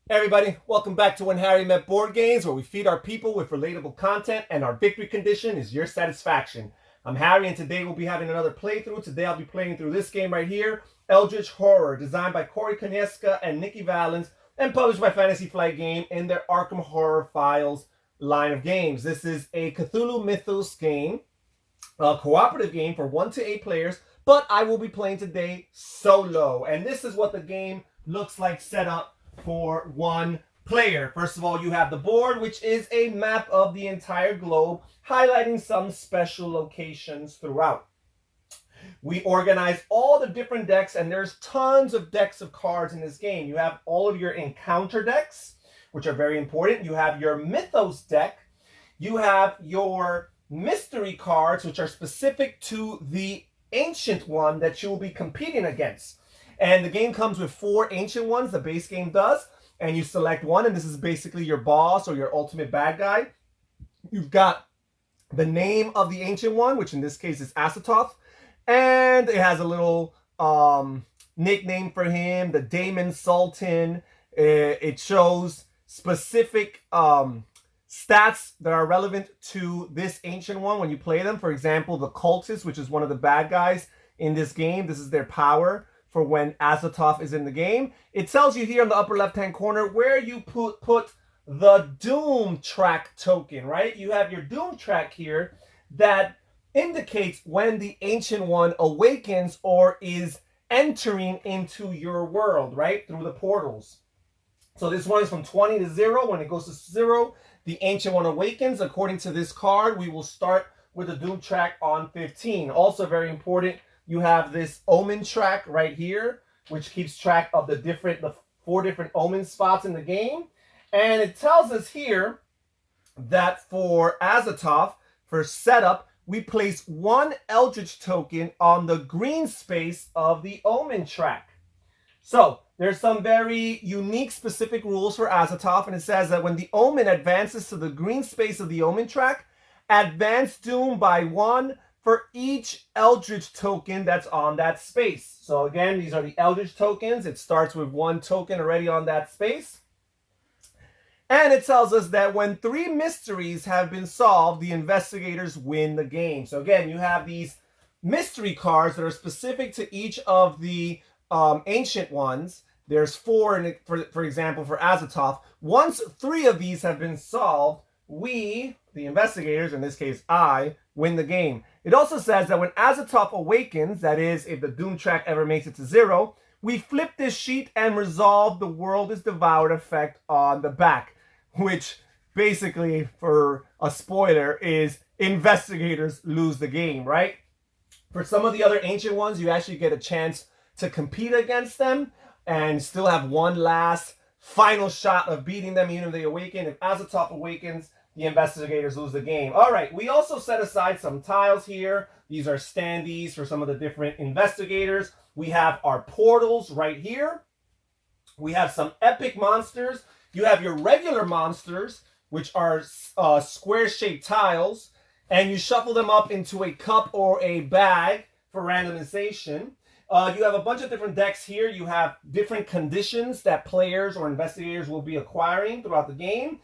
Hey everybody, welcome back to When Harry Met Board Games, where we feed our people with relatable content and our victory condition is your satisfaction. I'm Harry and today we'll be having another playthrough. Today I'll be playing through this game right here, Eldritch Horror, designed by Corey Konieska and Nikki Valens and published by Fantasy Flight Game in their Arkham Horror Files line of games. This is a Cthulhu Mythos game, a cooperative game for 1 to 8 players, but I will be playing today solo. And this is what the game looks like set up for one player. First of all, you have the board, which is a map of the entire globe, highlighting some special locations throughout. We organize all the different decks, and there's tons of decks of cards in this game. You have all of your encounter decks, which are very important. You have your Mythos deck. You have your mystery cards, which are specific to the ancient one that you will be competing against. And the game comes with 4 ancient ones, the base game does, and you select one, and this is basically your boss or your ultimate bad guy. You've got the name of the ancient one, which in this case is Azathoth, and it has a little nickname for him, the Daemon Sultan. It shows specific stats that are relevant to this ancient one when you play them. For example, the cultist, which is one of the bad guys in this game. This is their power for when Azathoth is in the game. It tells you here in the upper left-hand corner where you put the Doom track token, right? You have your Doom track here that indicates when the Ancient One awakens or is entering into your world, right? Through the portals. So this one is from 20 to 0. When it goes to 0, the Ancient One awakens. According to this card, we will start with the Doom track on 15. Also very important, you have this Omen track right here, which keeps track of the 4 different Omen spots in the game. And it tells us here that for Azathoth, for setup, we place 1 Eldritch token on the green space of the Omen track. So there's some very unique specific rules for Azathoth, and it says that when the Omen advances to the green space of the Omen track, advance Doom by 1 for each Eldritch token that's on that space. So again, these are the Eldritch tokens. It starts with 1 token already on that space. And it tells us that when 3 mysteries have been solved, the investigators win the game. So again, you have these mystery cards that are specific to each of the ancient ones. There's 4, for example, for Azathoth. Once 3 of these have been solved, we, the investigators, in this case I, win the game. It also says that when Azathoth awakens, that is, if the Doom track ever makes it to 0, we flip this sheet and resolve the world is devoured effect on the back, which basically, for a spoiler, is investigators lose the game, right? For some of the other ancient ones, you actually get a chance to compete against them and still have one last final shot of beating them even if they awaken. If Azathoth awakens, the investigators lose the game. All right, we also set aside some tiles here. These are standees for some of the different investigators. We have our portals right here. We have some epic monsters. You have your regular monsters, which are square-shaped tiles, and you shuffle them up into a cup or a bag for randomization. You have a bunch of different decks here. You have different conditions that players or investigators will be acquiring throughout the game.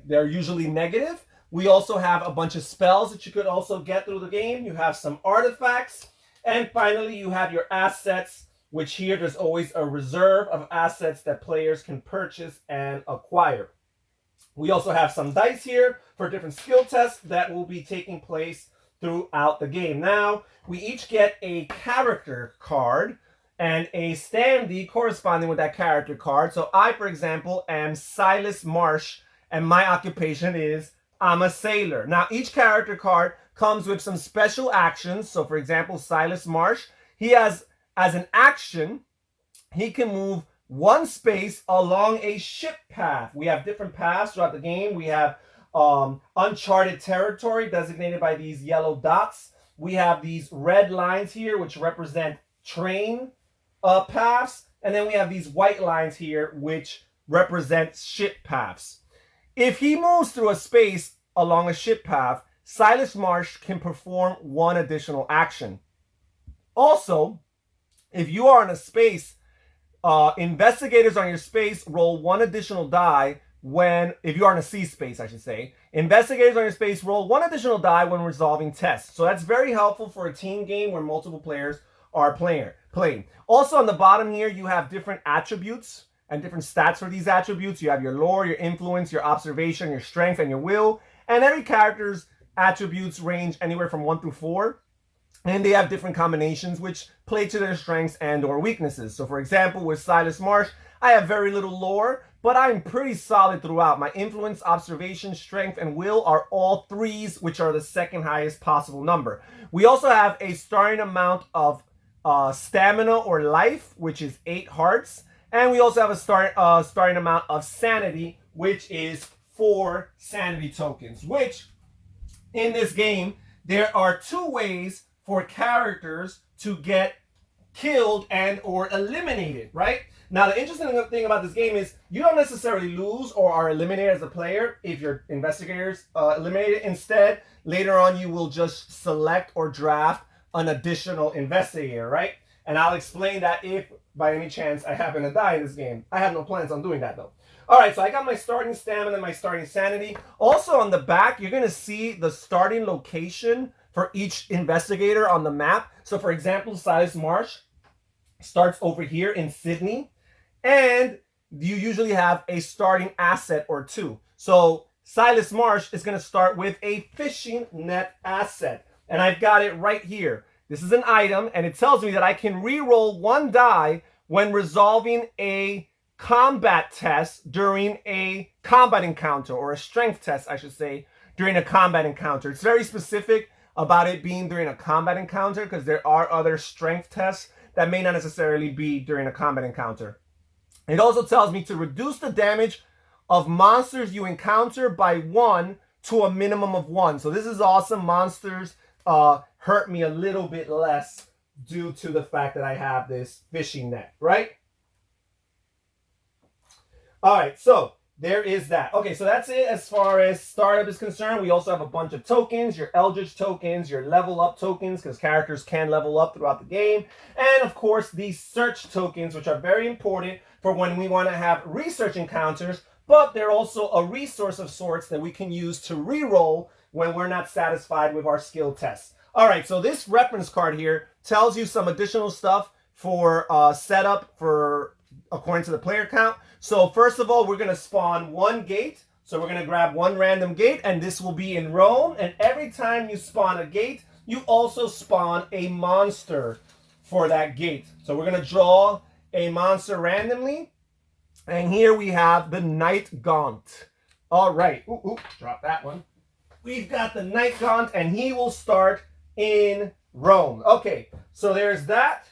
They're usually negative. We also have a bunch of spells that you could also get through the game. You have some artifacts. And finally, you have your assets, which here there's always a reserve of assets that players can purchase and acquire. We also have some dice here for different skill tests that will be taking place throughout the game. Now, we each get a character card and a standee corresponding with that character card. So I, for example, am Silas Marsh, and my occupation is I'm a sailor. Now, each character card comes with some special actions. So, for example, Silas Marsh, he has, as an action, he can move 1 space along a ship path. We have different paths throughout the game. We have uncharted territory designated by these yellow dots. We have these red lines here, which represent train paths. And then we have these white lines here, which represent ship paths. If he moves through a space along a ship path, Silas Marsh can perform 1 additional action. Also, if you are in a space investigators on your space roll one additional die if you are in a C space, I should say. Investigators on your space roll one additional die when resolving tests. So that's very helpful for a team game where multiple players are playing. Also on the bottom here, you have different attributes and different stats for these attributes. You have your lore, your influence, your observation, your strength, and your will. And every character's attributes range anywhere from 1 through 4. And they have different combinations which play to their strengths and or weaknesses. So for example, with Silas Marsh, I have very little lore, but I'm pretty solid throughout. My influence, observation, strength, and will are all 3s, which are the second highest possible number. We also have a starting amount of stamina or life, which is 8 hearts. And we also have a starting amount of sanity, which is 4 sanity tokens, which in this game, there are 2 ways for characters to get killed and or eliminated, right? Now, the interesting thing about this game is you don't necessarily lose or are eliminated as a player if your investigators eliminated. Instead, later on, you will just select or draft an additional investigator, right? And I'll explain that if by any chance I happen to die in this game. I have no plans on doing that though. All right, so I got my starting stamina and my starting sanity. Also on the back, you're gonna see the starting location for each investigator on the map. So for example, Silas Marsh starts over here in Sydney, and you usually have a starting asset or 2. So Silas Marsh is gonna start with a fishing net asset, and I've got it right here. This is an item, and it tells me that I can re-roll 1 die when resolving a combat test during a combat encounter, or a strength test, I should say, during a combat encounter. It's very specific about it being during a combat encounter because there are other strength tests that may not necessarily be during a combat encounter. It also tells me to reduce the damage of monsters you encounter by 1 to a minimum of 1. So this is awesome. Monsters hurt me a little bit less due to the fact that I have this fishing net, right? All right, so there is that. Okay, so that's it as far as startup is concerned. We also have a bunch of tokens, your Eldritch tokens, your level up tokens, because characters can level up throughout the game. And of course, these search tokens, which are very important for when we want to have research encounters, but they're also a resource of sorts that we can use to re-roll when we're not satisfied with our skill tests. All right, so this reference card here tells you some additional stuff for setup for according to the player count. So first of all, we're going to spawn 1 gate. So we're going to grab 1 random gate, and this will be in Rome. And every time you spawn a gate, you also spawn a monster for that gate. So we're going to draw a monster randomly. And here we have the Night Gaunt. All right. Ooh, drop that one. We've got the Night Gaunt, and he will start in Rome. Okay, so there's that.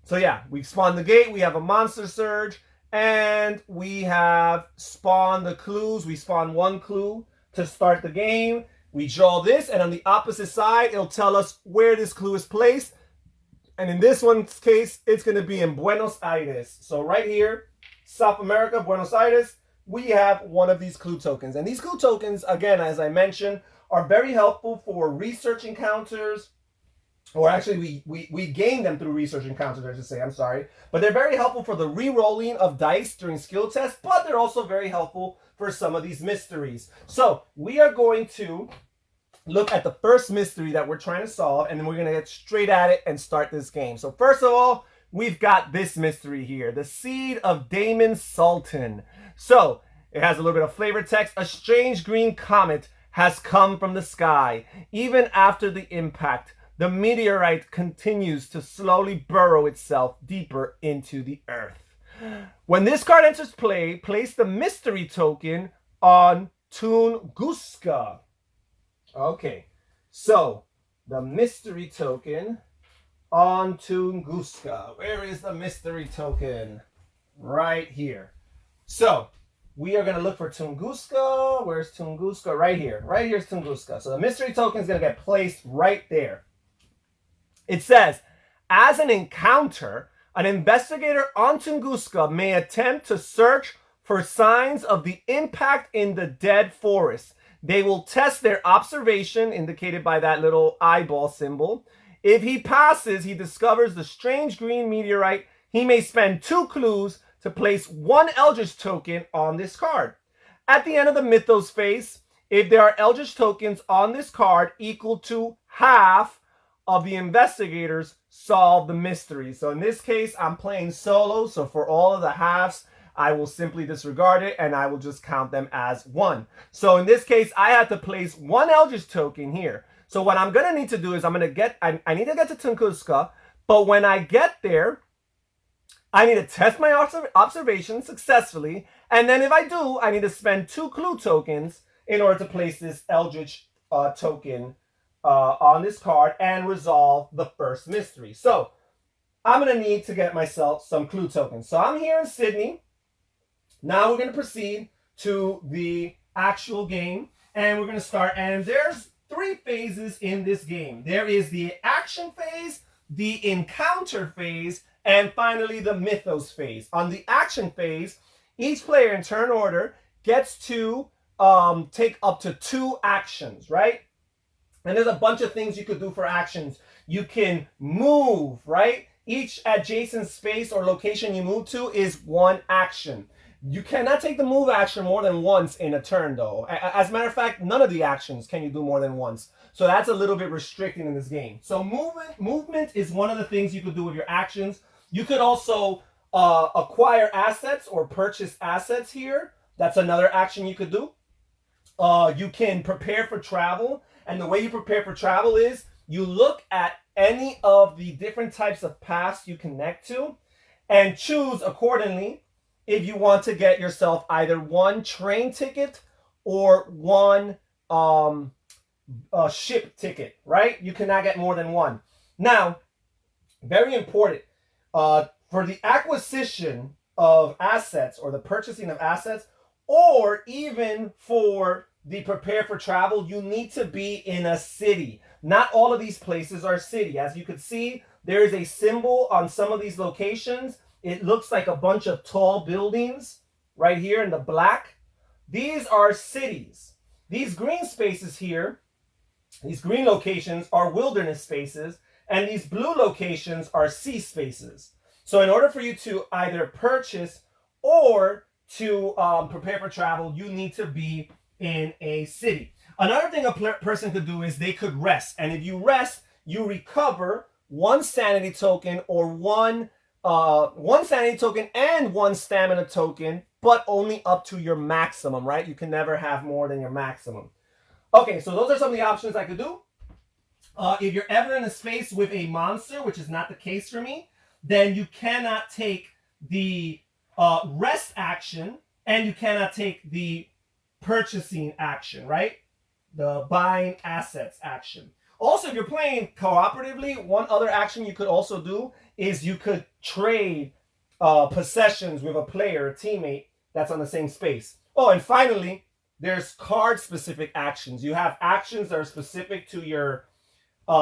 So yeah, we spawned the gate, we have a monster surge, and we have spawned the clues. We spawn 1 clue to start the game. We draw this, and on the opposite side, it'll tell us where this clue is placed. And in this one's case, it's going to be in Buenos Aires. So right here, South America, Buenos Aires, we have one of these clue tokens. And these clue tokens, again, as I mentioned, are very helpful for research encounters. Or actually, we gain them through research encounters, I should say, I'm sorry. But they're very helpful for the re-rolling of dice during skill tests, but they're also very helpful for some of these mysteries. So we are going to look at the first mystery that we're trying to solve, and then we're going to get straight at it and start this game. So first of all, we've got this mystery here, the Seed of Damon Sultan. So it has a little bit of flavor text. A strange green comet has come from the sky. Even after the impact, the meteorite continues to slowly burrow itself deeper into the earth. When this card enters play, place the mystery token on Tunguska. Okay, so the mystery token on Tunguska. Where is the mystery token? Right here. So we are going to look for Tunguska. Where's Tunguska? Right here. Right here's Tunguska. So the mystery token is going to get placed right there. It says, as an encounter, an investigator on Tunguska may attempt to search for signs of the impact in the dead forest. They will test their observation, indicated by that little eyeball symbol, If he passes, he discovers the strange green meteorite. He may spend 2 clues to place 1 Eldritch token on this card. At the end of the Mythos phase, if there are Eldritch tokens on this card equal to half of the investigators, solve the mystery. So in this case, I'm playing solo. So for all of the halves, I will simply disregard it and I will just count them as 1. So in this case, I have to place 1 Eldritch token here. So what I'm going to need to do is I need to get to Tunguska, but when I get there, I need to test my observation successfully, and then if I do, I need to spend 2 clue tokens in order to place this Eldritch token on this card and resolve the first mystery. So I'm going to need to get myself some clue tokens. So I'm here in Sydney. Now we're going to proceed to the actual game, and we're going to start, and there's 3 phases in this game. There is the action phase, the encounter phase, and finally the Mythos phase. On the action phase, each player in turn order gets to take up to 2 actions, right? And there's a bunch of things you could do for actions. You can move, right? Each adjacent space or location you move to is 1 action. You cannot take the move action more than once in a turn, though. As a matter of fact, none of the actions can you do more than once. So that's a little bit restricting in this game. So movement is one of the things you could do with your actions. You could also acquire assets or purchase assets here. That's another action you could do. You can prepare for travel. And the way you prepare for travel is you look at any of the different types of paths you connect to and choose accordingly if you want to get yourself either 1 train ticket or 1 ship ticket, right? You cannot get more than 1. Now, very important, for the acquisition of assets or the purchasing of assets, or even for the prepare for travel, you need to be in a city. Not all of these places are city. As you can see, there is a symbol on some of these locations. It looks like a bunch of tall buildings right here in the black. These are cities. These green spaces here, these green locations are wilderness spaces, and these blue locations are sea spaces. So in order for you to either purchase or to prepare for travel, you need to be in a city. Another thing a person could do is they could rest. And if you rest, you recover 1 sanity token or 1 sanity token and 1 stamina token, but only up to your maximum, right? You can never have more than your maximum. Okay, so those are some of the options I could do. If you're ever in a space with a monster, which is not the case for me, then you cannot take the rest action and you cannot take the purchasing action, right? The buying assets action. Also, if you're playing cooperatively, one other action you could also do is you could trade possessions with a player, a teammate that's on the same space. Oh, and finally, there's card-specific actions. You have actions that are specific to your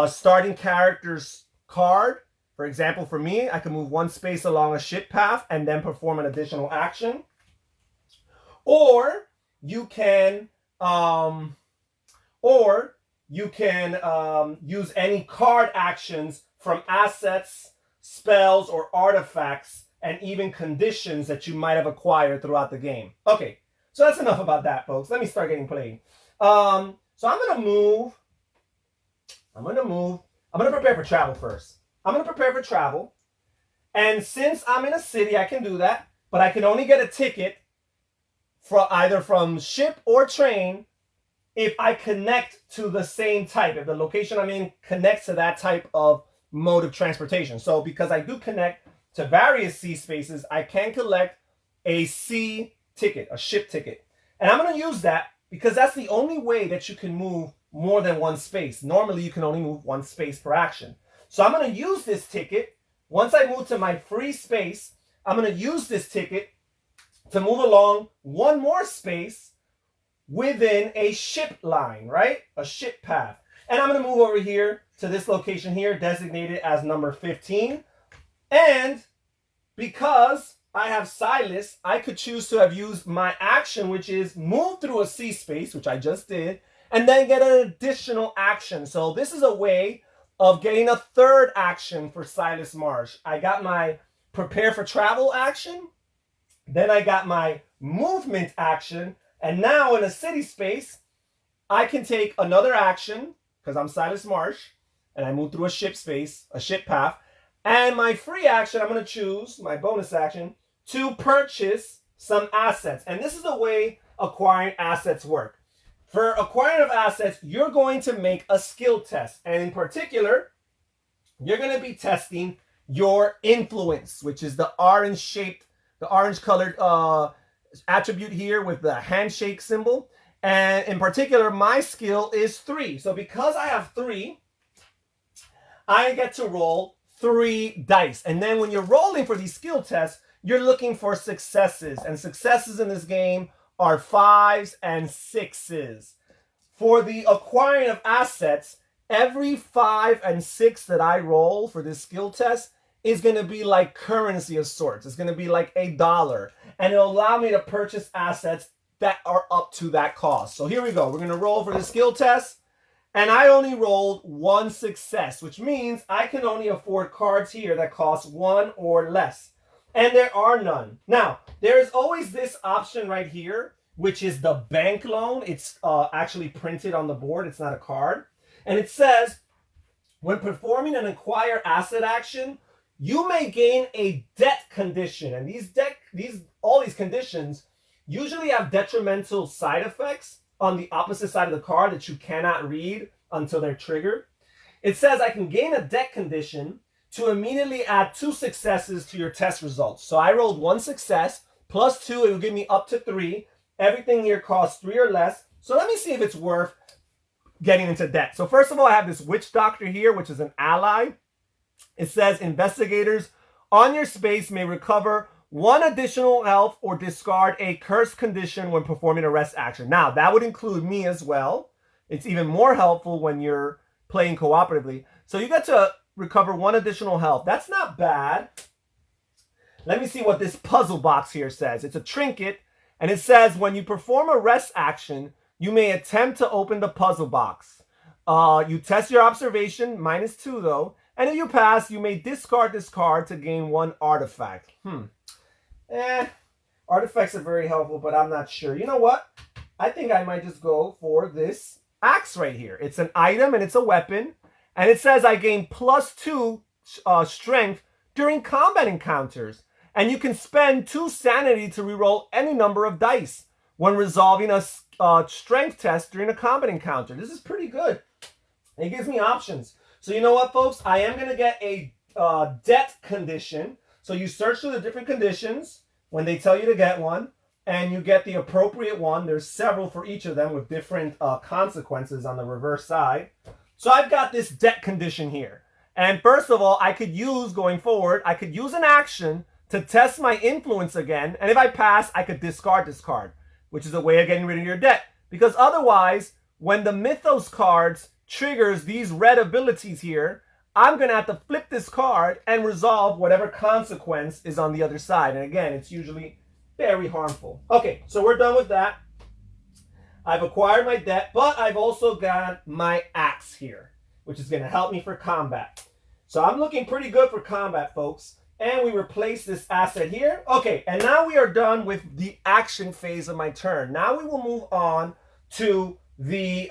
starting character's card. For example, for me, I can move 1 space along a ship path and then perform an additional action. Or you can use any card actions from assets, spells, or artifacts, and even conditions that you might have acquired throughout the game. Okay, so that's enough about that, folks. Let me start getting played. So I'm gonna move. I'm gonna prepare for travel first. I'm gonna prepare for travel, and since I'm in a city, I can do that, but I can only get a ticket for either from ship or train if I connect to the same type, if the location I'm in connects to that type of mode of transportation. So because I do connect to various sea spaces, I can collect a sea ticket, a ship ticket. And I'm going to use that because that's the only way that you can move more than 1 space. Normally, you can only move 1 space per action. So I'm going to use this ticket. Once I move to my free space, I'm going to use this ticket to move along 1 more space within a ship line, right? A ship path. And I'm going to move over here to this location here, designated as number 15. And because I have Silas, I could choose to have used my action, which is move through a sea space, which I just did, and then get an additional action. So this is a way of getting a third action for Silas Marsh. I got my prepare for travel action, then I got my movement action, and now in a city space, I can take another action, because I'm Silas Marsh, and I move through a ship space, a ship path, and my free action, I'm going to choose, my bonus action, to purchase some assets. And this is the way acquiring assets work. For acquiring of assets, you're going to make a skill test. And in particular, you're going to be testing your influence, which is the orange-shaped, the orange-colored attribute here with the handshake symbol. And in particular, my skill is 3. So because I have 3, I get to roll 3 dice. And then when you're rolling for these skill tests, you're looking for successes. And successes in this game are 5s and 6s. For the acquiring of assets, every 5 and 6 that I roll for this skill test is going to be like currency of sorts. It's going to be like $1. And it'll allow me to purchase assets that are up to that cost. So here we go. We're going to roll for the skill test. And I only rolled 1 success, which means I can only afford cards here that cost 1 or less. And there are none. Now, there is always this option right here, which is the bank loan. It's actually printed on the board. It's not a card. And it says, when performing an acquire asset action, you may gain a debt condition. And all these conditions usually have detrimental side effects on the opposite side of the card that you cannot read until they're triggered. It says I can gain a debt condition to immediately add 2 successes to your test results. So I rolled 1 success, plus 2, it will give me up to 3. Everything here costs 3 or less. So let me see if it's worth getting into debt. So first of all, I have this witch doctor here, which is an ally. It says investigators on your space may recover 1 additional health or discard a cursed condition when performing a rest action. Now, that would include me as well. It's even more helpful when you're playing cooperatively. So you get to recover 1 additional health. That's not bad. Let me see what this puzzle box here says. It's a trinket, and it says when you perform a rest action, you may attempt to open the puzzle box. You test your observation, -2 though, and if you pass, you may discard this card to gain 1 artifact. Artifacts are very helpful, but I'm not sure. You know what? I think I might just go for this axe right here. It's an item and it's a weapon. And it says I gain +2 strength during combat encounters. And you can spend 2 sanity to reroll any number of dice when resolving a strength test during a combat encounter. This is pretty good. It gives me options. So you know what, folks? I am going to get a debt condition. So you search through the different conditions when they tell you to get one, and you get the appropriate one. There's several for each of them with different consequences on the reverse side. So I've got this debt condition here. And first of all, I could use, going forward, I could use an action to test my influence again. And if I pass, I could discard this card, which is a way of getting rid of your debt. Because otherwise, when the Mythos cards triggers these red abilities here, I'm going to have to flip this card and resolve whatever consequence is on the other side. And again, it's usually very harmful. Okay, so we're done with that. I've acquired my debt, but I've also got my axe here, which is going to help me for combat. So I'm looking pretty good for combat, folks. And we replace this asset here. Okay, and now we are done with the action phase of my turn. Now we will move on to the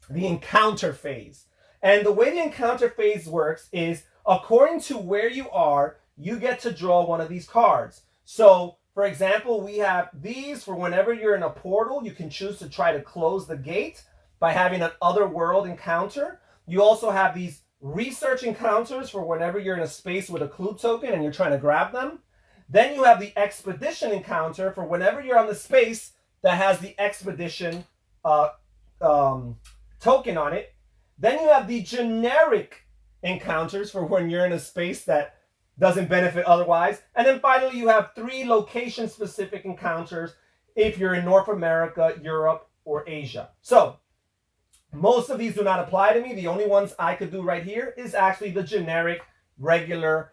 encounter phase. And the way the encounter phase works is, according to where you are, you get to draw one of these cards. So, for example, we have these for whenever you're in a portal, you can choose to try to close the gate by having an otherworld encounter. You also have these research encounters for whenever you're in a space with a clue token and you're trying to grab them. Then you have the expedition encounter for whenever you're on the space that has the expedition token on it. Then you have the generic encounters for when you're in a space that doesn't benefit otherwise. And then finally, you have 3 location-specific encounters if you're in North America, Europe, or Asia. So most of these do not apply to me. The only ones I could do right here is actually the generic, regular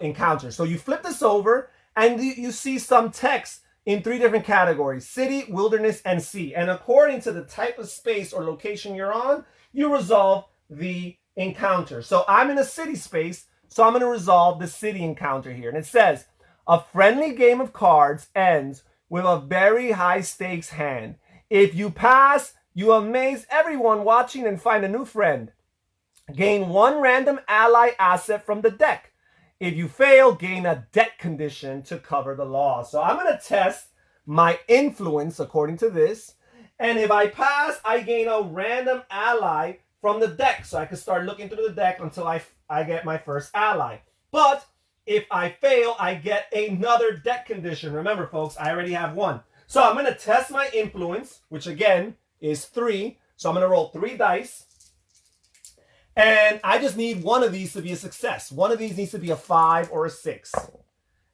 encounter. So you flip this over, and you see some text in 3 different categories: city, wilderness, and sea. And according to the type of space or location you're on, you resolve the encounter. So I'm in a city space, so I'm going to resolve the city encounter here. And it says, a friendly game of cards ends with a very high stakes hand. If you pass, you amaze everyone watching and find a new friend. Gain one random ally asset from the deck. If you fail, gain a deck condition to cover the loss. So I'm going to test my influence according to this. And if I pass, I gain a random ally from the deck. So I can start looking through the deck until I get my first ally. But if I fail, I get another deck condition. Remember, folks, I already have one. So I'm going to test my influence, which again is 3. So I'm going to roll 3 dice. And I just need one of these to be a success. One of these needs to be a 5 or a 6.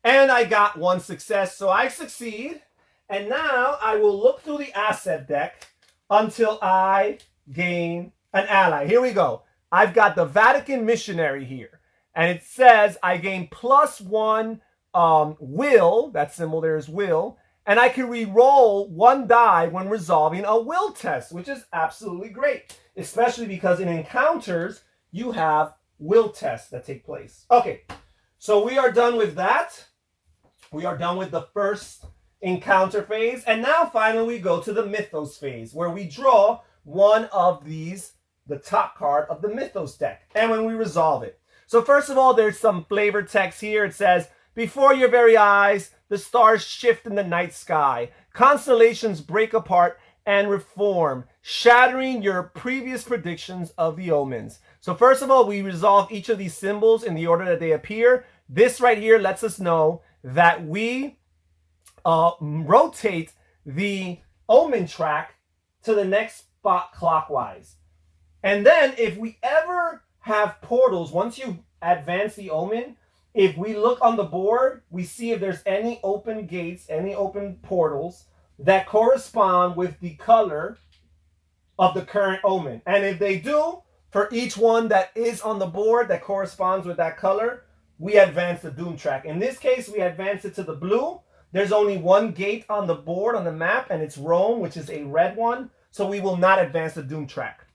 And I got 1 success, so I succeed. And now I will look through the asset deck until I gain an ally. Here we go. I've got the Vatican missionary here. And it says I gain +1 will. That symbol there is will. And I can re-roll 1 die when resolving a will test, which is absolutely great. Especially because in encounters, you have will tests that take place. Okay, so we are done with that. We are done with the first encounter phase. And now finally we go to the Mythos phase, where we draw one of these, the top card of the Mythos deck. And when we resolve it. So first of all, there's some flavor text here. It says, before your very eyes, the stars shift in the night sky. Constellations break apart and reform, shattering your previous predictions of the omens. So first of all, we resolve each of these symbols in the order that they appear. This right here lets us know that we rotate the omen track to the next spot clockwise. And then if we ever have portals, once you advance the omen, if we look on the board, we see if there's any open gates, any open portals that correspond with the color of the current omen. And if they do, for each one that is on the board that corresponds with that color, we advance the doom track. In this case, we advance it to the blue. There's only 1 gate on the board, on the map, and it's Rome, which is a red one. So we will not advance the doom track.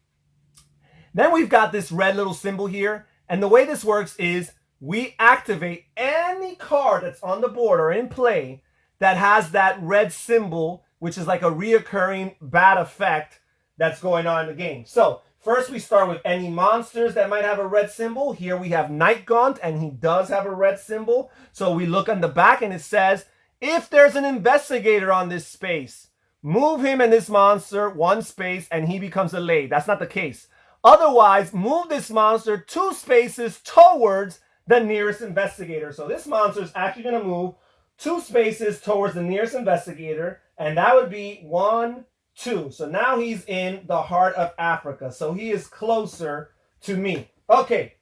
Then we've got this red little symbol here. And the way this works is we activate any card that's on the board or in play that has that red symbol, which is like a reoccurring bad effect that's going on in the game. So first we start with any monsters that might have a red symbol. Here we have Night Gaunt, and he does have a red symbol. So we look on the back and it says, if there's an investigator on this space, move him and this monster 1 space and he becomes a lay. That's not the case. Otherwise, move this monster 2 spaces towards the nearest investigator. So this monster is actually going to move 2 spaces towards the nearest investigator, and that would be 1, 2. So now he's in the heart of Africa. So he is closer to me. Okay.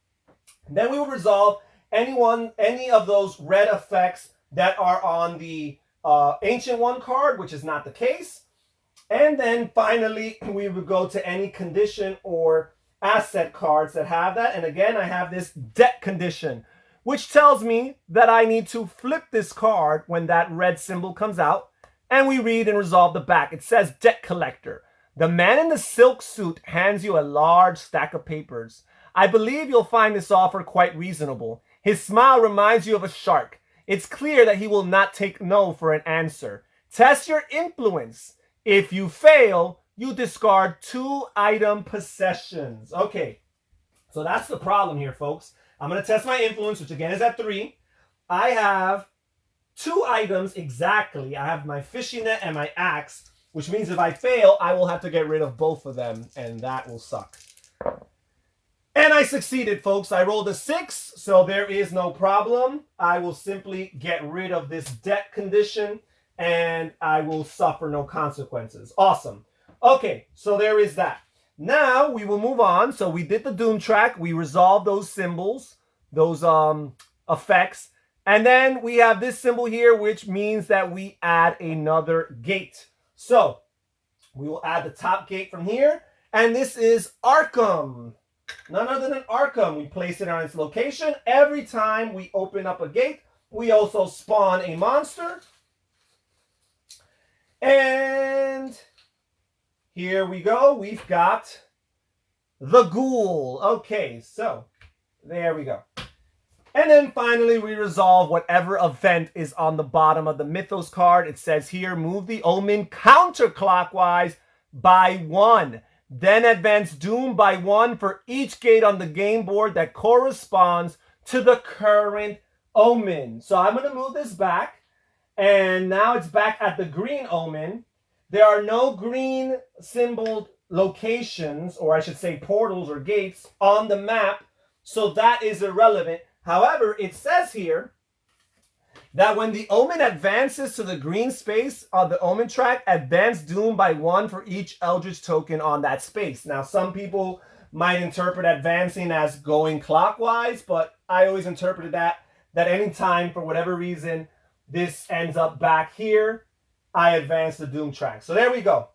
Then we will resolve any of those red effects that are on the Ancient One card, which is not the case. And then finally, we will go to any condition or asset cards that have that. And again, I have this deck condition, which tells me that I need to flip this card when that red symbol comes out. And we read and resolve the back. It says debt collector. The man in the silk suit hands you a large stack of papers. I believe you'll find this offer quite reasonable. His smile reminds you of a shark. It's clear that he will not take no for an answer. Test your influence. If you fail, you discard 2 item possessions. Okay, so that's the problem here, folks. I'm going to test my influence, which again is at 3. I have 2 items exactly. I have my fishing net and my axe, which means if I fail, I will have to get rid of both of them, and that will suck. And I succeeded, folks. I rolled a 6, so there is no problem. I will simply get rid of this debt condition, and I will suffer no consequences. Awesome. Okay, so there is that. Now we will move on. So we did the Doom track. We resolved those symbols, those effects. And then we have this symbol here, which means that we add another gate. So we will add the top gate from here. And this is Arkham. None other than Arkham. We place it on its location. Every time we open up a gate, we also spawn a monster. And here we go. We've got the Ghoul. Okay, so there we go. And then finally, we resolve whatever event is on the bottom of the Mythos card. It says here, move the Omen counterclockwise by 1. Then advance Doom by 1 for each gate on the game board that corresponds to the current Omen. So I'm going to move this back. And now it's back at the green Omen. There are no green symboled locations, or I should say portals or gates, on the map. So that is irrelevant. However, it says here that when the Omen advances to the green space on the Omen track, advance Doom by 1 for each Eldritch token on that space. Now, some people might interpret advancing as going clockwise, but I always interpreted that anytime, for whatever reason, this ends up back here, I advance the Doom track. So there we go.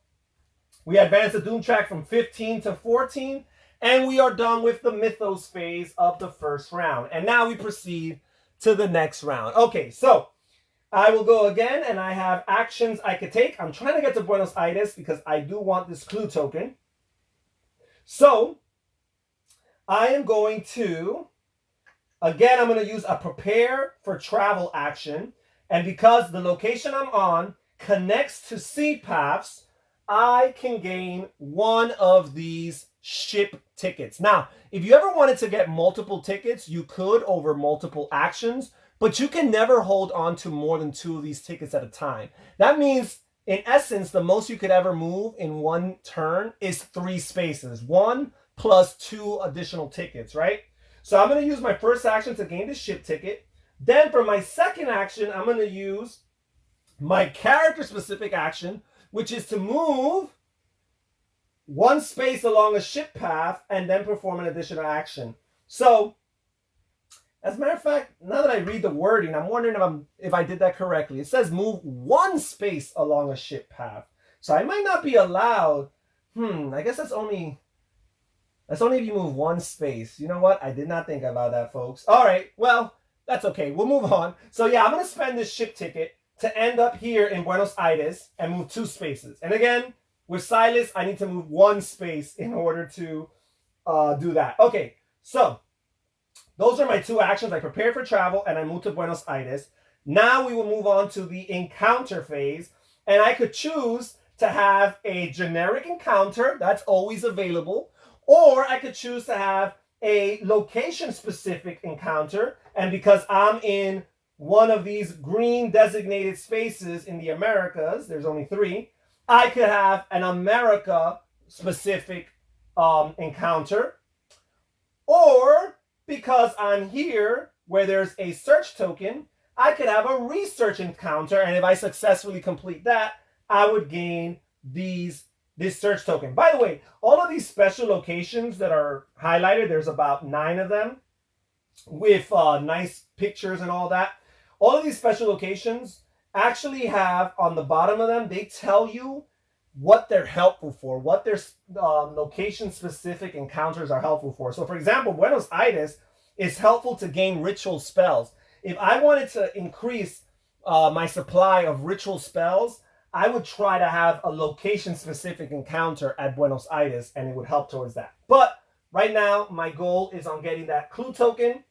We advance the Doom track from 15 to 14. And we are done with the Mythos phase of the first round. And now we proceed to the next round. Okay, so I will go again, and I have actions I could take. I'm trying to get to Buenos Aires because I do want this clue token. So I am going to, again, I'm going to use a prepare for travel action. And because the location I'm on connects to sea paths, I can gain one of these ship tickets. Now, if you ever wanted to get multiple tickets, you could over multiple actions, but you can never hold on to more than 2 of these tickets at a time. That means, in essence, the most you could ever move in one turn is 3 spaces. 1 plus 2 additional tickets, right? So I'm going to use my first action to gain the ship ticket. Then for my second action, I'm going to use my character-specific action, which is to move 1 space along a ship path and then perform an additional action. So, as a matter of fact, now that I read the wording, I'm wondering if I did that correctly. It says move 1 space along a ship path. So I might not be allowed. I guess that's only if you move 1 space. You know what? I did not think about that, folks. All right, well, that's okay. We'll move on. So yeah, I'm going to spend this ship ticket to end up here in Buenos Aires and move 2 spaces. And again, with Silas, I need to move 1 space in order to do that. Okay, so those are my 2 actions. I prepared for travel and I moved to Buenos Aires. Now we will move on to the encounter phase. And I could choose to have a generic encounter. That's always available. Or I could choose to have a location-specific encounter. And because I'm in one of these green designated spaces in the Americas, there's only 3, I could have an America-specific encounter. Or, because I'm here where there's a search token, I could have a research encounter. And if I successfully complete that, I would gain this search token. By the way, all of these special locations that are highlighted, there's about 9 of them with nice pictures and all that. All of these special locations actually have on the bottom of them, they tell you what they're helpful for, what their location-specific encounters are helpful for. So, for example, Buenos Aires is helpful to gain ritual spells. If I wanted to increase my supply of ritual spells, I would try to have a location-specific encounter at Buenos Aires, and it would help towards that. But right now, my goal is on getting that clue token.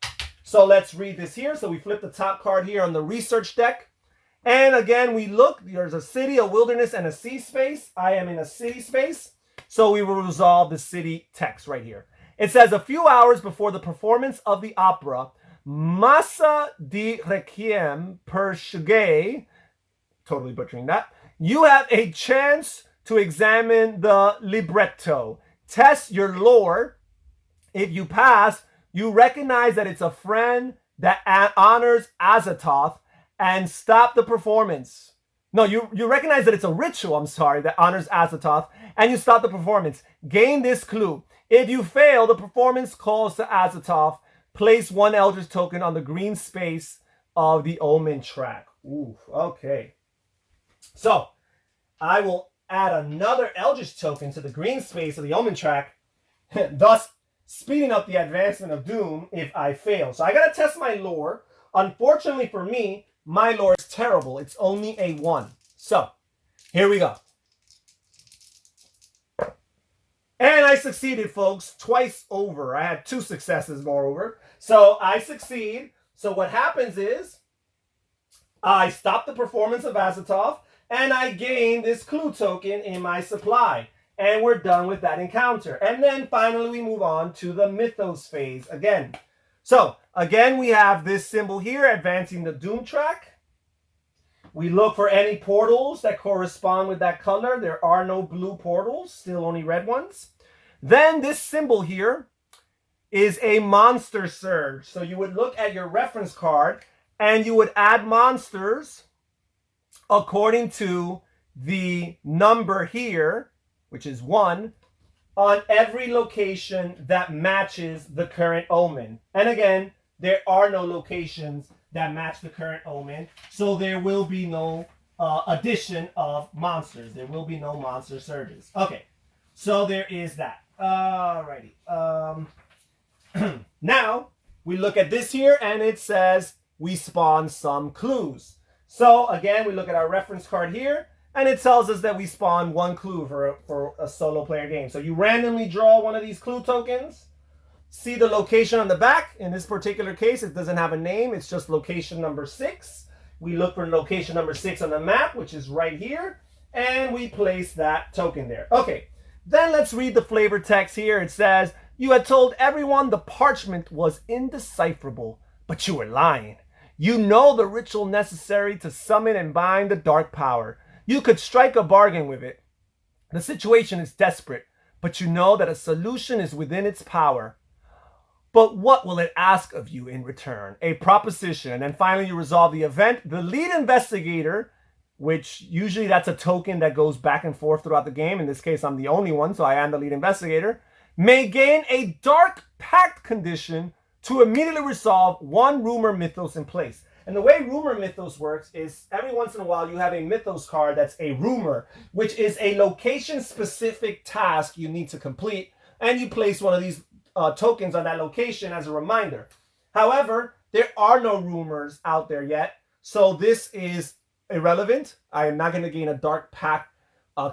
So let's read this here. So we flip the top card here on the research deck. And again, we look, there's a city, a wilderness, and a sea space. I am in a city space. So we will resolve the city text right here. It says, a few hours before the performance of the opera, Massa di Requiem per Shugay, totally butchering that, you have a chance to examine the libretto. Test your lore. If you pass, you recognize that it's a friend that honors Azathoth and stop the performance. No, you recognize that it's a ritual, that honors Azathoth, and you stop the performance. Gain this clue. If you fail, the performance calls to Azathoth. Place 1 Eldritch token on the green space of the Omen track. Ooh, okay. So, I will add another Eldritch token to the green space of the Omen track, thus speeding up the advancement of Doom if I fail. So I gotta test my lore. Unfortunately for me, my lore is terrible. It's only a 1. So, here we go. And I succeeded, folks, twice over. I had 2 successes, moreover. So I succeed. So what happens is I stop the performance of Azatov, and I gain this clue token in my supply. And we're done with that encounter. And then finally we move on to the Mythos phase again. So again, we have this symbol here, advancing the Doom track. We look for any portals that correspond with that color. There are no blue portals, still only red ones. Then this symbol here is a monster surge. So you would look at your reference card and you would add monsters according to the number here, which is 1, on every location that matches the current omen. And again, there are no locations that match the current omen, so there will be no addition of monsters. There will be no monster surges. Okay, so there is that. Alrighty. Now we look at this here, and it says we spawn some clues. So again, we look at our reference card here, and it tells us that we spawn 1 clue for a solo player game. So you randomly draw one of these clue tokens, see the location on the back. In this particular case, it doesn't have a name. It's just location number 6. We look for location number 6 on the map, which is right here, and we place that token there. Okay, then let's read the flavor text here. It says, you had told everyone the parchment was indecipherable, but you were lying. You know the ritual necessary to summon and bind the dark power. You could strike a bargain with it. The situation is desperate, but you know that a solution is within its power. But what will it ask of you in return? A proposition. And then finally you resolve the event. The lead investigator, which usually that's a token that goes back and forth throughout the game. In this case, I'm the only one, so I am the lead investigator, may gain a dark pact condition to immediately resolve 1 rumor mythos in place. And the way rumor mythos works is every once in a while you have a mythos card that's a rumor, which is a location-specific task you need to complete, and you place one of these tokens on that location as a reminder. However, there are no rumors out there yet, so this is irrelevant. I am not going to gain a dark pact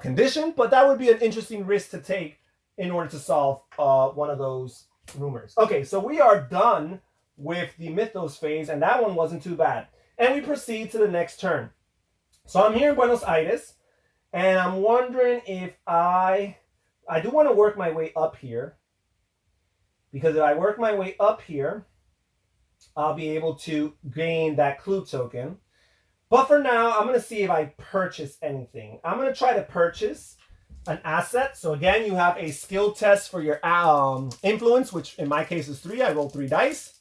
condition, but that would be an interesting risk to take in order to solve one of those rumors. Okay, so we are done with the Mythos phase, and that one wasn't too bad. And we proceed to the next turn. So I'm here in Buenos Aires, and I'm wondering if I do want to work my way up here, because if I work my way up here, I'll be able to gain that clue token. But for now, I'm going to see if I purchase anything. I'm going to try to purchase an asset. So again, you have a skill test for your influence, which in my case is 3. I rolled 3 dice.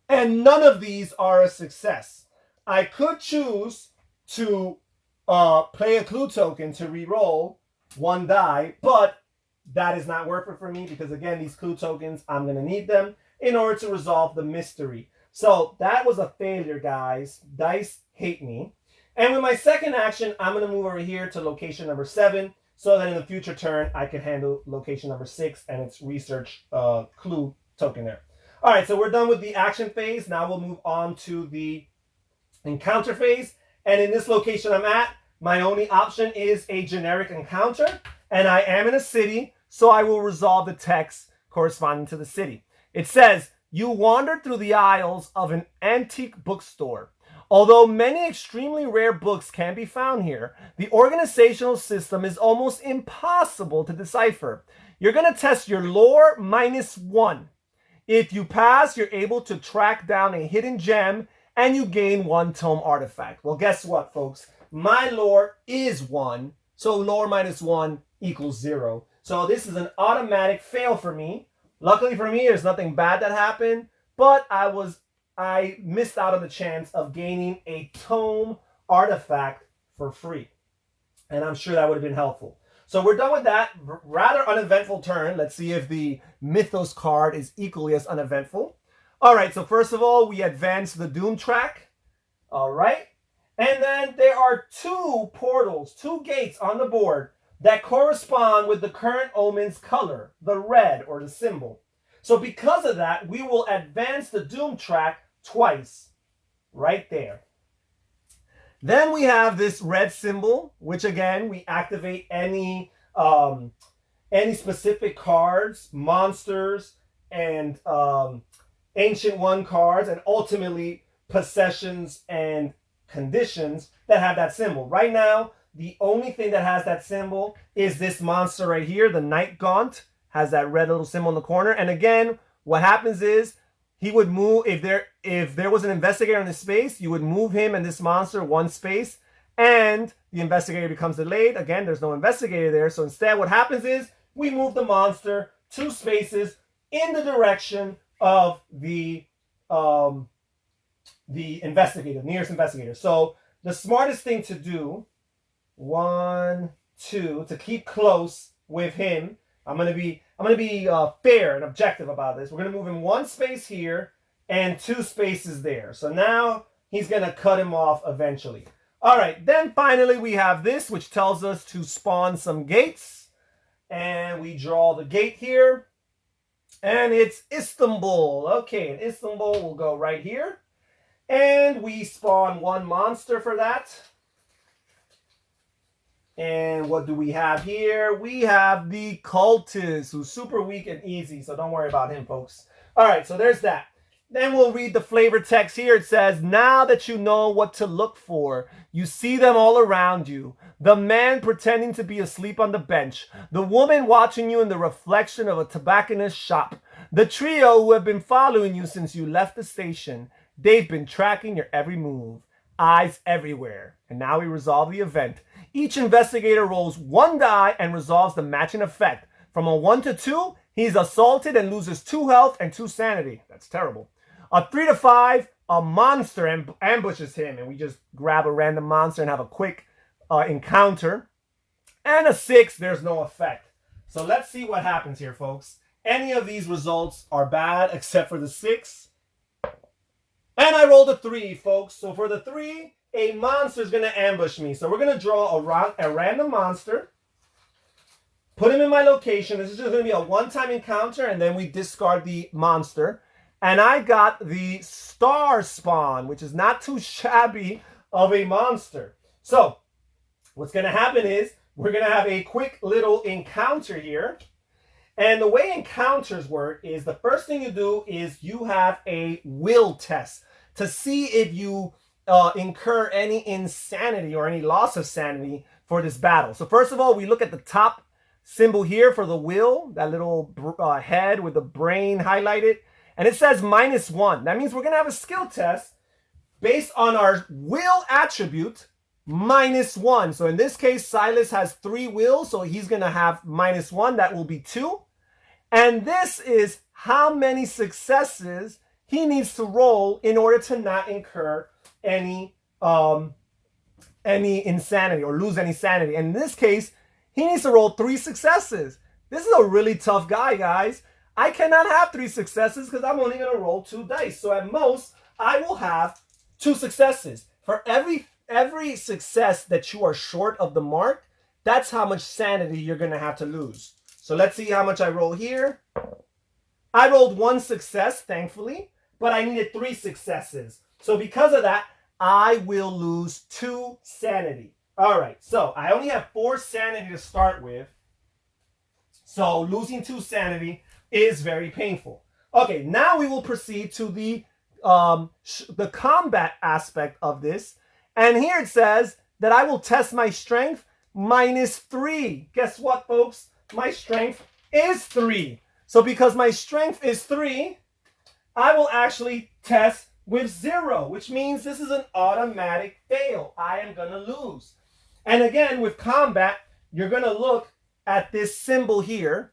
And none of these are a success. I could choose to play a clue token to re-roll 1 die, but that is not worth it for me because, again, these clue tokens, I'm going to need them in order to resolve the mystery. So that was a failure, guys. Dice hate me. And with my second action, I'm going to move over here to location number 7 so that in the future turn, I can handle location number 6 and its research clue token there. All right, so we're done with the action phase. Now we'll move on to the encounter phase. And in this location I'm at, my only option is a generic encounter. And I am in a city, so I will resolve the text corresponding to the city. It says, you wandered through the aisles of an antique bookstore. Although many extremely rare books can be found here, the organizational system is almost impossible to decipher. You're going to test your lore -1. If you pass, you're able to track down a hidden gem and you gain 1 tome artifact. Well, guess what, folks? My lore is 1, so lore -1 equals 0. So this is an automatic fail for me. Luckily for me, there's nothing bad that happened, but I missed out on the chance of gaining a tome artifact for free. And I'm sure that would have been helpful. So we're done with that rather uneventful turn. Let's see if the Mythos card is equally as uneventful. All right, so first of all, we advance the Doom track. All right. And then there are 2 portals, 2 gates on the board that correspond with the current omen's color, the red or the symbol. So because of that, we will advance the Doom track twice, right there. Then we have this red symbol, which again, we activate any any specific cards, monsters, and Ancient One cards, and ultimately possessions and conditions that have that symbol. Right now, the only thing that has that symbol is this monster right here. The Night Gaunt has that red little symbol in the corner. And again, what happens is he would move, if there was an investigator in this space, you would move him and this monster one space, and the investigator becomes delayed. Again, there's no investigator there. So instead, what happens is we move the monster 2 spaces in the direction of the investigator, nearest investigator. So the smartest thing to do, 1, 2, to keep close with him. I'm gonna be fair and objective about this. We're gonna move him 1 space here and 2 spaces there. So now he's gonna cut him off eventually. All right, then finally we have this, which tells us to spawn some gates, and we draw the gate here, and it's Istanbul. Okay, and Istanbul will go right here, and we spawn 1 monster for that. And what do we have here? We have the cultist, who's super weak and easy, so don't worry about him, folks. All right, so there's that. Then we'll read the flavor text here. It says, now that you know what to look for, you see them all around you. The man pretending to be asleep on the bench. The woman watching you in the reflection of a tobacconist's shop. The trio who have been following you since you left the station. They've been tracking your every move. Eyes everywhere. And now we resolve the event. Each investigator rolls 1 die and resolves the matching effect. From a 1 to 2, he's assaulted and loses 2 health and 2 sanity. That's terrible. A 3 to 5, a monster ambushes him, and we just grab a random monster and have a quick encounter. And a 6, there's no effect. So let's see what happens here, folks. Any of these results are bad except for the 6. And I rolled a 3, folks. So for the 3, a monster is going to ambush me. So we're going to draw a random monster, put him in my location. This is just going to be a one-time encounter, and then we discard the monster. And I got the star spawn, which is not too shabby of a monster. So what's going to happen is we're going to have a quick little encounter here. And the way encounters work is the first thing you do is you have a will test to see if you incur any insanity or any loss of sanity for this battle. So first of all, we look at the top symbol here for the will, that little head with the brain highlighted. And it says -1. That means we're going to have a skill test based on our will attribute -1. So in this case, Silas has 3 wills, so he's going to have -1. That will be 2. And this is how many successes he needs to roll in order to not incur any insanity or lose any sanity. And in this case, he needs to roll 3 successes. This is a really tough guy, guys. I cannot have 3 successes because I'm only going to roll 2 dice. So at most, I will have 2 successes. For every success that you are short of the mark, that's how much sanity you're going to have to lose. So let's see how much I roll here. I rolled 1 success, thankfully, but I needed 3 successes. So because of that, I will lose 2 sanity. All right, so I only have 4 sanity to start with. So losing 2 sanity is very painful. Okay, now we will proceed to the combat aspect of this. And here it says that I will test my strength -3. Guess what, folks? My strength is 3. So because my strength is 3, I will actually test with 0, which means this is an automatic fail. I am going to lose. And again, with combat, you're going to look at this symbol here,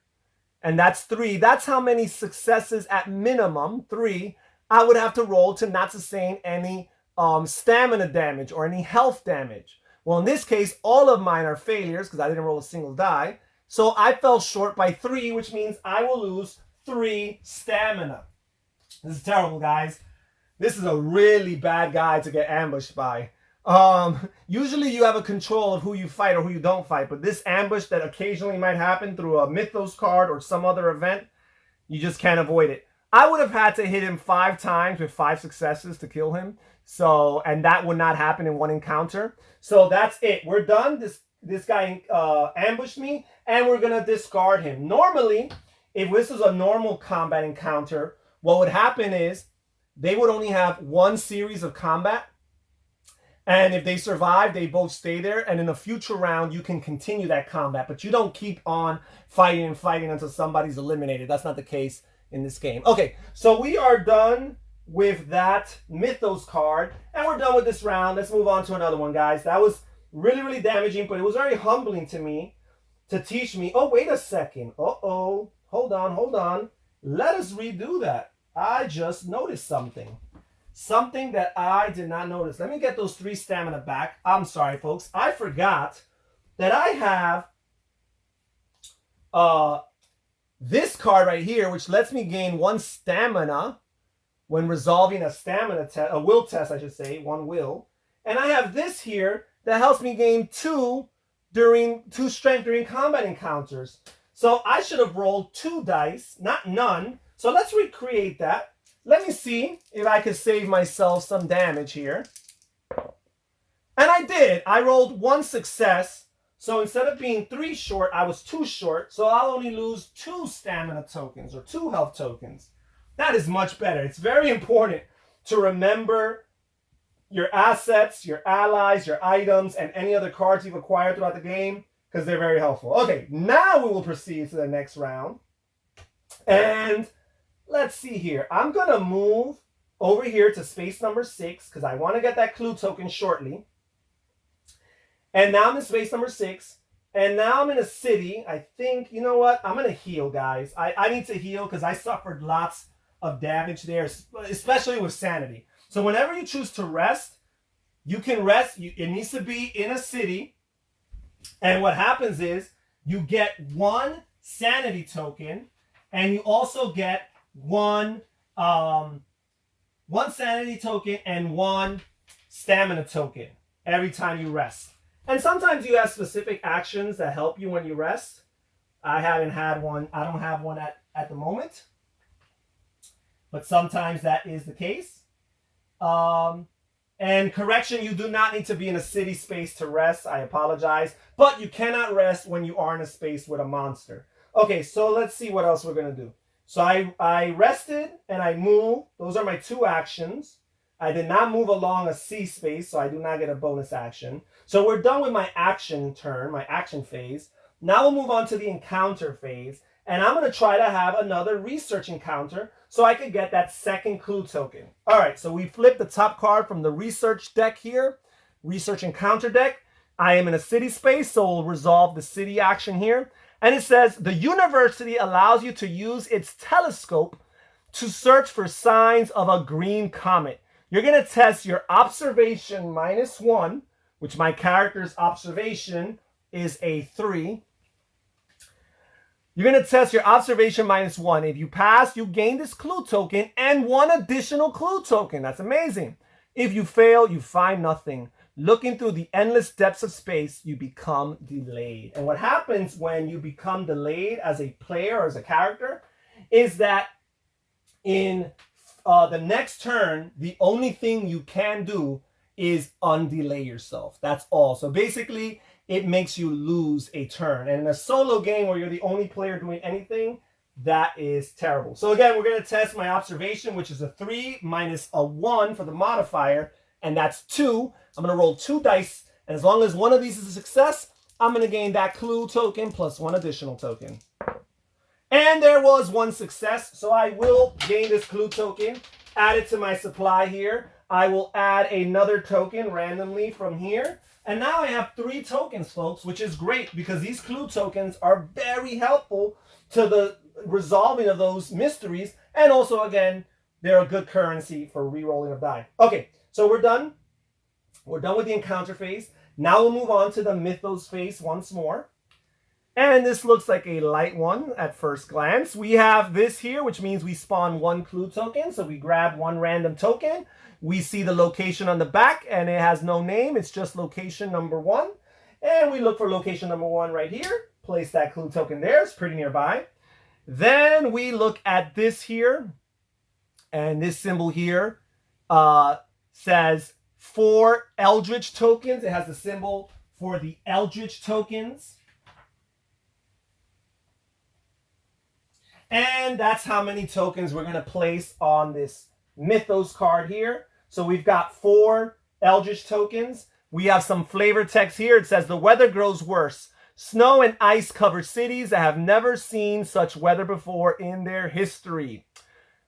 and that's 3. That's how many successes at minimum, 3, I would have to roll to not sustain any stamina damage or any health damage. Well, in this case, all of mine are failures because I didn't roll a single die. So I fell short by 3, which means I will lose 3 stamina. This is terrible, guys. This is a really bad guy to get ambushed by. Usually you have a control of who you fight or who you don't fight, but this ambush that occasionally might happen through a Mythos card or some other event, you just can't avoid it. I would have had to hit him 5 times with 5 successes to kill him. So, and that would not happen in one encounter. So that's it. We're done. ambushed me, and we're gonna discard him. Normally, if this was a normal combat encounter, what would happen is they would only have one series of combat, and if they survive, they both stay there, and in a future round, you can continue that combat, but you don't keep on fighting and fighting until somebody's eliminated. That's not the case in this game. Okay, so we are done with that Mythos card, and we're done with this round. Let's move on to another one, guys. That was really, really damaging, but it was very humbling to me to teach me. Oh, wait a second. Uh-oh. Hold on. Let us redo that. I just noticed something. Something that I did not notice. Let me get those 3 stamina back. I'm sorry, folks. I forgot that I have this card right here, which lets me gain 1 stamina when resolving a stamina test, a will test, I should say, 1 will. And I have this here that helps me gain 2 strength during combat encounters. So I should have rolled 2 dice, not none. So let's recreate that. Let me see if I can save myself some damage here. And I did. I rolled 1 success. So instead of being 3 short, I was 2 short. So I'll only lose 2 stamina tokens or 2 health tokens. That is much better. It's very important to remember your assets, your allies, your items, and any other cards you've acquired throughout the game, because they're very helpful. Okay, now we will proceed to the next round. And let's see here. I'm going to move over here to space number 6, because I want to get that clue token shortly. And now I'm in space number 6. And now I'm in a city. I think, you know what? I'm going to heal, guys. I need to heal because I suffered lots of damage there, especially with sanity. So whenever you choose to rest, you can rest. It needs to be in a city. And what happens is you get 1 sanity token, and you also get one sanity token and 1 stamina token every time you rest. And sometimes you have specific actions that help you when you rest. I haven't had one. I don't have one at the moment. But sometimes that is the case. And correction, you do not need to be in a city space to rest. I apologize. But you cannot rest when you are in a space with a monster. Okay, so let's see what else we're going to do. So I rested and I moved. Those are my 2 actions. I did not move along a C space, so I do not get a bonus action. So we're done with my action turn, my action phase. Now we'll move on to the encounter phase. And I'm going to try to have another research encounter so I could get that 2nd clue token. All right, so we flip the top card from the research deck here, research encounter deck. I am in a city space, so we'll resolve the city action here. And it says, the university allows you to use its telescope to search for signs of a green comet. You're going to test your observation -1, which my character's observation is a 3. You're going to test your observation -1. If you pass, you gain this clue token and 1 additional clue token. That's amazing. If you fail, you find nothing. Looking through the endless depths of space, you become delayed. And what happens when you become delayed as a player or as a character is that in the next turn, the only thing you can do is undelay yourself. That's all. So basically, it makes you lose a turn. And in a solo game where you're the only player doing anything, that is terrible. So again, we're going to test my observation, which is a 3 minus a 1 for the modifier, and that's 2. I'm going to roll 2 dice, and as long as one of these is a success, I'm going to gain that clue token plus 1 additional token. And there was 1 success, so I will gain this clue token, add it to my supply here. I will add another token randomly from here. And now I have 3 tokens, folks, which is great because these clue tokens are very helpful to the resolving of those mysteries. And also, again, they're a good currency for re-rolling of die. Okay, so we're done. We're done with the encounter phase. Now we'll move on to the Mythos phase once more. And this looks like a light one at first glance. We have this here, which means we spawn 1 clue token. So we grab 1 random token. We see the location on the back, and it has no name. It's just location number 1. And we look for location number 1 right here. Place that clue token there. It's pretty nearby. Then we look at this here. And this symbol here says 4 Eldritch tokens. It has the symbol for the Eldritch tokens. And that's how many tokens we're going to place on this Mythos card here. So we've got 4 Eldritch tokens. We have some flavor text here. It says, the weather grows worse. Snow and ice cover cities that have never seen such weather before in their history.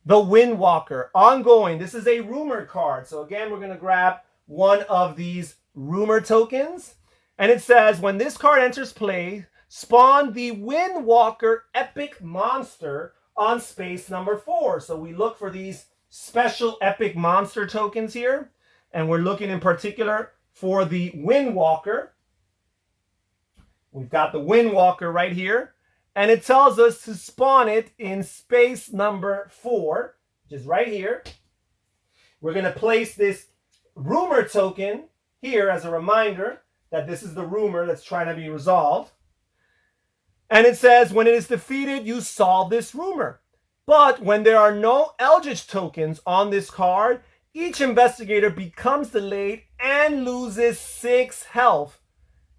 The Windwalker, ongoing. This is a rumor card. So again, we're going to grab one of these rumor tokens. And it says, when this card enters play, spawn the Windwalker epic monster on space number 4. So we look for these special epic monster tokens here. And we're looking in particular for the Windwalker. We've got the Windwalker right here. And it tells us to spawn it in space number 4, which is right here. We're going to place this rumor token here as a reminder that this is the rumor that's trying to be resolved. And it says, when it is defeated, you solve this rumor. But when there are no Eldritch tokens on this card, each investigator becomes delayed and loses 6 health.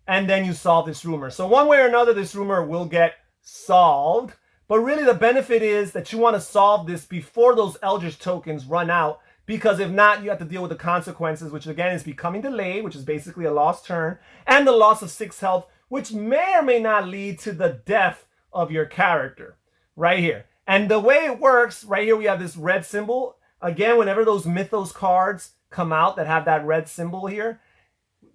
And then you solve this rumor. So one way or another, this rumor will get solved. But really the benefit is that you want to solve this before those Eldritch tokens run out. Because if not, you have to deal with the consequences, which again is becoming delayed, which is basically a lost turn, and the loss of 6 health, which may or may not lead to the death of your character right here. And the way it works, right here we have this red symbol. Again, whenever those Mythos cards come out that have that red symbol here,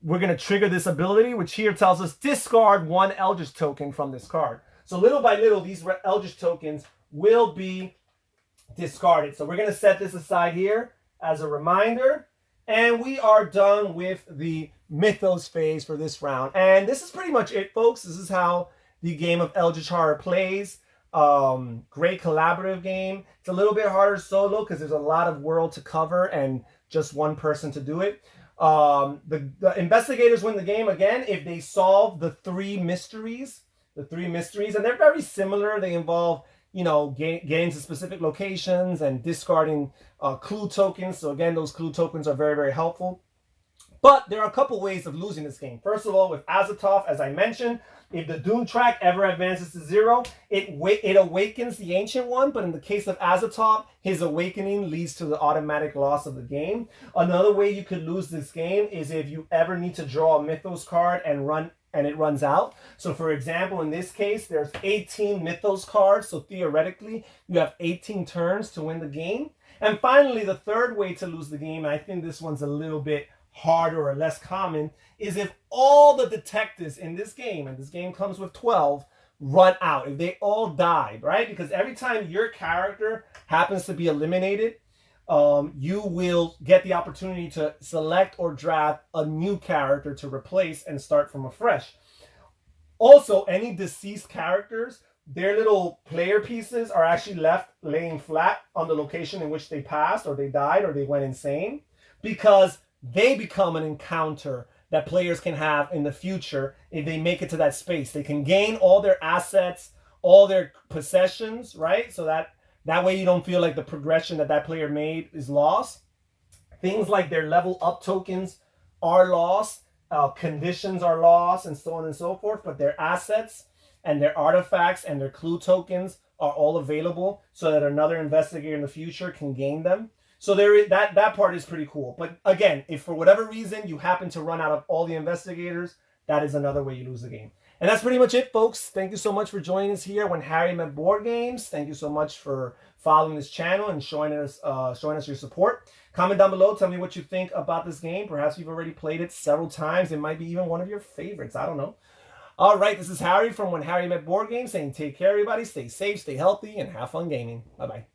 we're going to trigger this ability, which here tells us discard 1 Eldritch token from this card. So little by little, these Eldritch tokens will be discarded. So we're going to set this aside here as a reminder. And we are done with the Mythos phase for this round. And this is pretty much it, folks. This is how the game of Eldritch Horror plays. Great collaborative game. It's a little bit harder solo because there's a lot of world to cover and just one person to do it. The investigators win the game again if they solve the 3 mysteries. The 3 mysteries, and they're very similar. They involve, you know, getting to specific locations and discarding clue tokens. So again, those clue tokens are very, very helpful. But there are a couple ways of losing this game. First of all, with Azathoth, as I mentioned, if the Doom track ever advances to 0, it awakens the Ancient One. But in the case of Azathoth, his awakening leads to the automatic loss of the game. Another way you could lose this game is if you ever need to draw a Mythos card and it runs out. So for example, in this case, there's 18 Mythos cards. So theoretically, you have 18 turns to win the game. And finally, the third way to lose the game, and I think this one's a little bit harder or less common, is if all the detectives in this game, and this game comes with 12, run out. If they all die, right? Because every time your character happens to be eliminated, you will get the opportunity to select or draft a new character to replace and start from afresh. Also, any deceased characters, their little player pieces are actually left laying flat on the location in which they passed or they died or they went insane, because they become an encounter that players can have in the future if they make it to that space. They can gain all their assets, all their possessions, right? So that way you don't feel like the progression that player made is lost. Things like their level up tokens are lost, conditions are lost, and so on and so forth. But their assets and their artifacts and their clue tokens are all available so that another investigator in the future can gain them. So that part is pretty cool. But again, if for whatever reason you happen to run out of all the investigators, that is another way you lose the game. And that's pretty much it, folks. Thank you so much for joining us here when Harry Met Board Games. Thank you so much for following this channel and showing us your support. Comment down below. Tell me what you think about this game. Perhaps you've already played it several times. It might be even one of your favorites. I don't know. All right, this is Harry from When Harry Met Board Games saying take care, everybody. Stay safe, stay healthy, and have fun gaming. Bye-bye.